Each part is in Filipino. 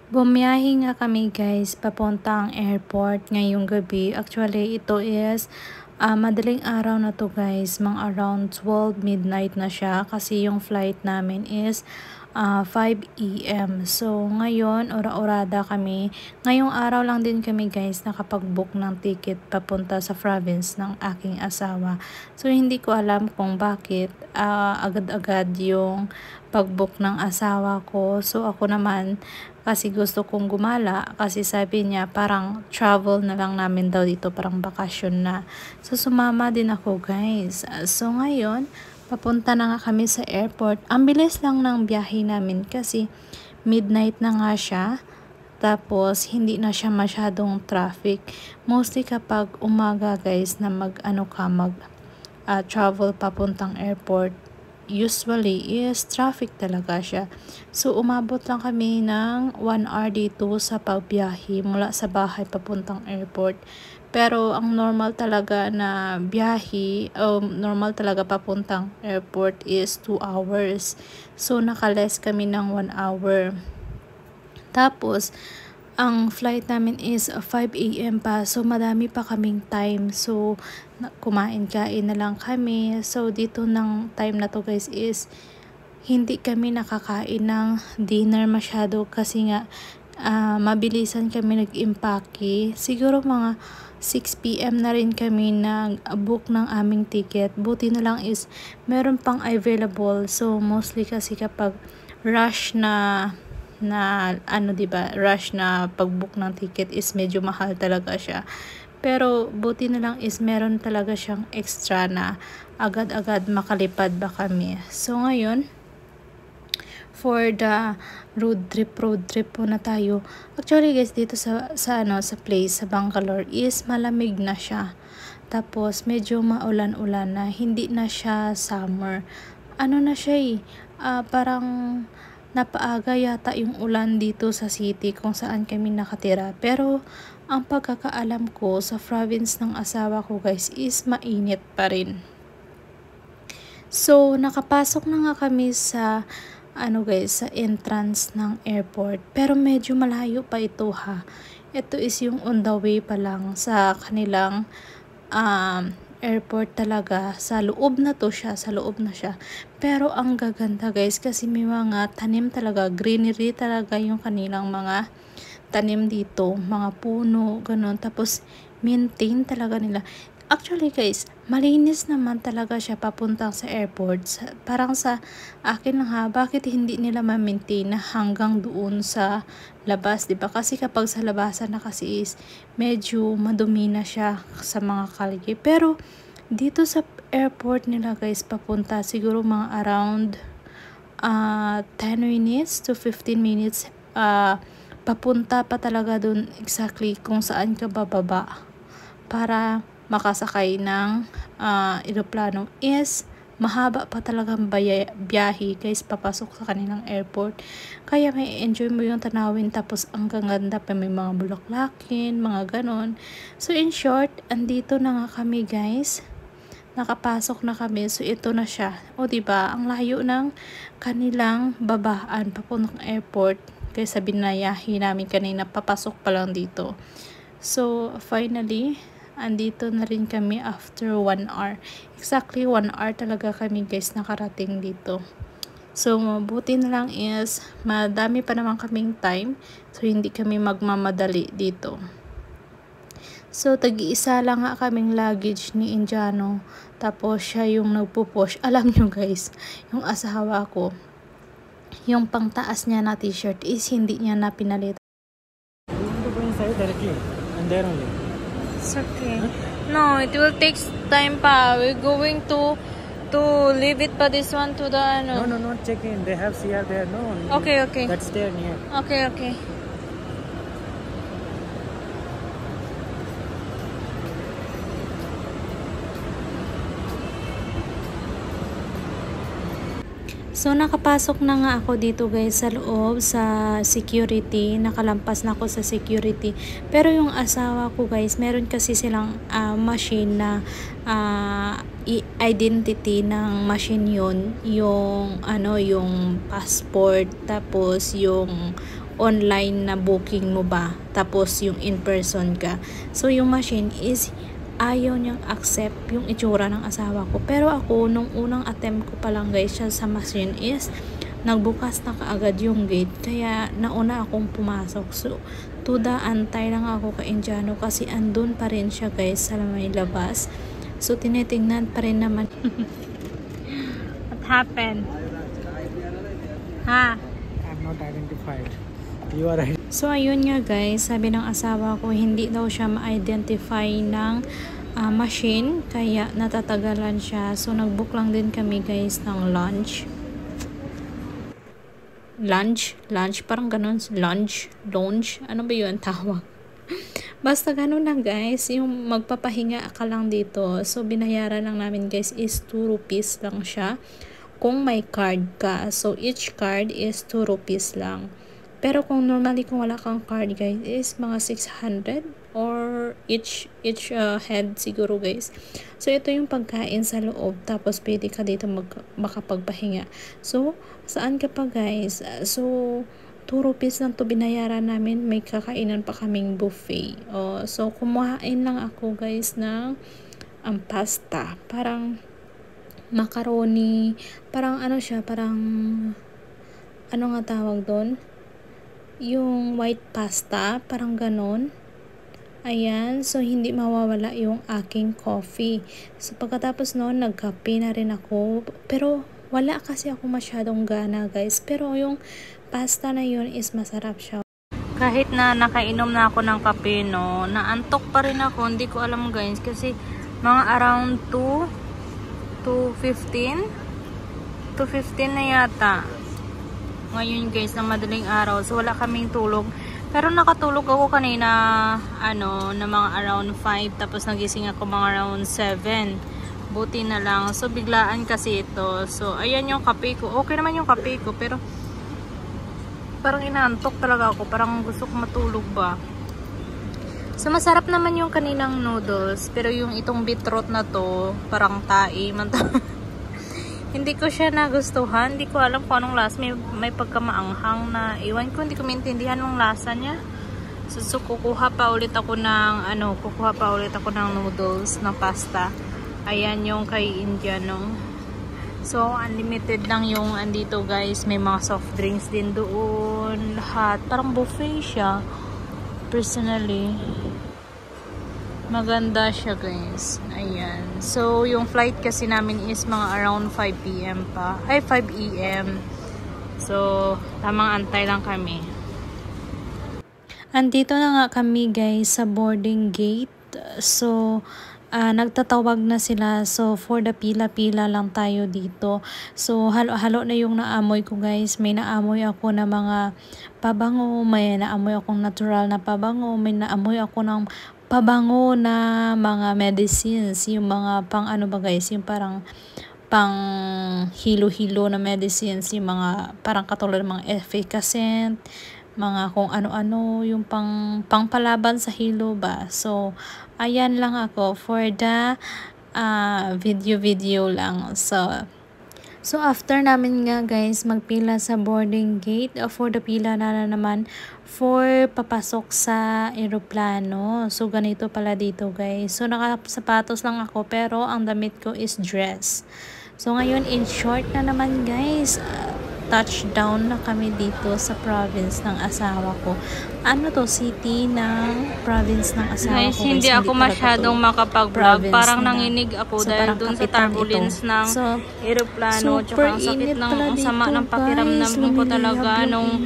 Bumiyahe nga kami guys papuntang airport ngayong gabi. Actually, ito is madaling araw na to guys. Mga around 12 midnight na siya kasi yung flight namin is 5 AM. So, ngayon, ora-orada kami. Ngayong araw lang din kami guys nakapag-book ng ticket papunta sa province ng aking asawa. So, hindi ko alam kung bakit agad-agad yung pag-book ng asawa ko. So, ako naman, kasi gusto kong gumala kasi sabi niya parang travel na lang namin daw dito, parang bakasyon na. So sumama din ako guys. So ngayon papunta na nga kami sa airport. Ang bilis lang ng biyahe namin kasi midnight na nga siya. Tapos hindi na siya masyadong traffic. Mostly kapag umaga guys na mag travel papuntang airport, usually is traffic talaga siya. So umabot lang kami ng 1 hour dito sa pagbiyahe mula sa bahay papuntang airport. Pero ang normal talaga na biyahe, normal talaga papuntang airport is 2 hours. So nakaless kami ng 1 hour. Tapos ang flight namin is 5 AM pa. So, madami pa kaming time. So, kumain-kain na lang kami. So, dito ng time na to guys is hindi kami nakakain ng dinner masyado kasi nga mabilisan kami nag-impake. Siguro mga 6 PM na rin kami nag-book ng aming ticket. Buti na lang is meron pang available. So, mostly kasi kapag rush na rush na pag-book ng ticket is medyo mahal talaga siya. Pero buti na lang is meron talaga siyang extra na agad-agad makalipad ba kami. So ngayon, for the road trip po na tayo. Actually guys, dito sa place sa Bangalore is malamig na siya. Tapos medyo maulan-ulan na, hindi na siya summer. Ano na siya parang napaaga yata yung ulan dito sa city kung saan kami nakatira. Pero ang pagkakaalam ko sa province ng asawa ko guys is mainit pa rin. So nakapasok na nga kami sa sa entrance ng airport. Pero medyo malayo pa ito ha. Ito is yung on the way pa lang sa kanilang airport talaga. Sa loob na siya. Pero ang gaganda guys kasi may mga tanim talaga, greenery talaga yung kanilang mga tanim dito, mga puno, ganun. Tapos maintain talaga nila. Actually guys, malinis naman talaga siya papuntang sa airport. Parang sa akin lang ha, bakit hindi nila ma-maintain na hanggang doon sa labas, diba? Kasi kapag sa labasan na kasi is medyo madumi na siya sa mga kalye. Pero dito sa airport nila guys, papunta siguro mga around 10 minutes to 15 minutes papunta pa talaga dun exactly kung saan ka bababa para makasakay ng eroplano. Is mahaba pa talagang biyahe guys papasok sa kanilang airport. Kaya may enjoy mo yung tanawin, tapos ang ganda pa, may mga bulaklakin, mga ganon. So in short, andito na nga kami guys. Nakapasok na kami. So ito na siya. O diba, ang layo ng kanilang babaan papuntang airport. Kaya sa binayahe namin kanina, papasok pa lang dito. So finally, andito na rin kami after 1 hour. Exactly 1 hour talaga kami guys nakarating dito. So mabuti na lang is madami pa naman kaming time. So hindi kami magmamadali dito. So tag-iisa lang nga kaming luggage ni Indiano. Tapos siya yung nagpo-push. Alam nyo guys, yung asawa ko, yung pangtaas niya na t-shirt is hindi niya na pinalit. You want to go inside directly and there only. It's okay. No, it will take time pa. We're going to leave it pa this one to the No, not check in. They have CR there. No. Okay. That's there near. Okay. So nakapasok na nga ako dito guys sa loob sa security. Nakalampas na ako sa security. Pero yung asawa ko guys, meron kasi silang machine na identity ng machine yun. Yung yung passport, tapos yung online na booking mo ba, tapos yung in-person ka. So yung machine is ayaw niyang accept yung itsura ng asawa ko. Pero ako, nung unang attempt ko pa lang guys siya sa machine is nagbukas na kaagad yung gate. Kaya nauna akong pumasok. So, antay lang ako kay Indiano kasi andun pa rin siya guys sa may labas. So, tinitingnan pa rin naman. What happened? Ha? I'm not identified. You are right. So, ayun nga guys, sabi ng asawa ko, hindi daw siya ma-identify ng machine, kaya natatagalan siya. So, nag-book lang din kami guys ng lunch, parang ganun, lunch, ano ba yun tawag? Basta ganun lang guys, yung magpapahinga ka lang dito. So, binayaran lang namin guys is 2 rupees lang siya kung may card ka. So, each card is 2 rupees lang. Pero kung normally kung wala kang card guys is mga 600 or each head siguro guys. So ito yung pagkain sa loob, tapos pwede ka dito makapagpahinga. So saan ka pa guys? So 2 rupees lang to binayaran namin, may kakainan pa kaming buffet. So kumain lang ako guys ng pasta, parang macaroni, parang ano siya, parang ano nga tawag doon? Yung white pasta, parang ganon. Ayan, so hindi mawawala yung aking coffee. So pagkatapos noon, nagkape na rin ako. Pero wala kasi ako masyadong gana guys. Pero yung pasta na yun is masarap siya. Kahit na nakainom na ako ng kape, no, naantok pa rin ako. Hindi ko alam guys kasi mga around 2:15 na yata ngayon guys, na madaling araw. So wala kaming tulog. Pero nakatulog ako kanina na mga around 5, tapos nagising ako mga around 7. Buti na lang. So biglaan kasi ito. So ayan yung kape ko. Okay naman yung kape ko, pero parang inaantok talaga ako. Parang gusto ko matulog ba. So masarap naman yung kaninang noodles, pero yung itong beetroot na to, parang tae man. Hindi ko siya nagustuhan. Hindi ko alam kung anong lasa. May pagkamaanghang na iwan ko. Hindi ko maintindihan ng lasa niya. So kukuha pa ulit ako ng noodles, ng pasta. Ayan yung kay Indiano. So unlimited lang yung andito guys. May mga soft drinks din doon. Lahat. Parang buffet siya. Personally, maganda siya guys. Ayan. So, yung flight kasi namin is mga around 5 PM pa. Ay, 5 AM. So, tamang antay lang kami. Andito na nga kami guys sa boarding gate. So, nagtatawag na sila. So, for the pila-pila lang tayo dito. So, halo-halo na yung naamoy ko guys. May naamoy ako na mga pabango. May naamoy akong natural na pabango. May naamoy ako ng pabango na mga medicines, yung mga pang ano ba guys, yung parang pang hilo-hilo na medicines, yung mga parang katulad ng mga efficacent, mga kung ano-ano, yung pangpalaban sa hilo ba. So ayan lang ako for the video lang. So after namin nga guys magpila sa boarding gate, for the pila na naman for papasok sa eroplano. So ganito pala dito guys. So nakasapatos lang ako, pero ang damit ko is dress. So ngayon in short na naman guys, touchdown na kami dito sa province ng asawa ko. Ano to? City ng province ng asawa guys, ko. Hindi ako masyadong makapag-vlog. Parang nanginig ako dahil dun sa turbulence ng aeroplano. Tsaka ang sakit ng sama ng pakiramdam ko talaga nung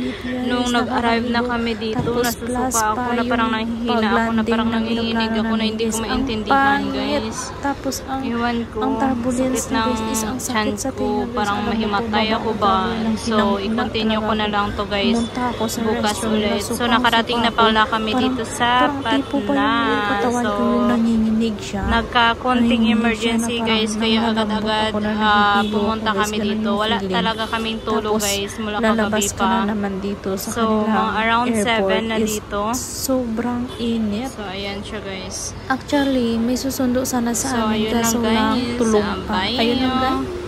nag-arrive na kami dito. Nasusuka ako na parang nahihina ako, na parang nanginginig ako na hindi ko maintindihan guys. Tapos Iwan ko, ang turbulence sakit ng chance ko, parang mahimatay ako ba. So, i-continue ko na lang to guys bukas ulit. So, nakarating na pala kami dito sa Patna. So, nagka-konting emergency guys, kaya agad-agad pumunta kami dito. Wala talaga kaming tulog guys mula kagabi pa. So, mga around 7 na dito. Sobrang init. So, ayan siya guys. Actually, may susundo sana sa amin, kaso lang tulog pa. Ayun lang guys.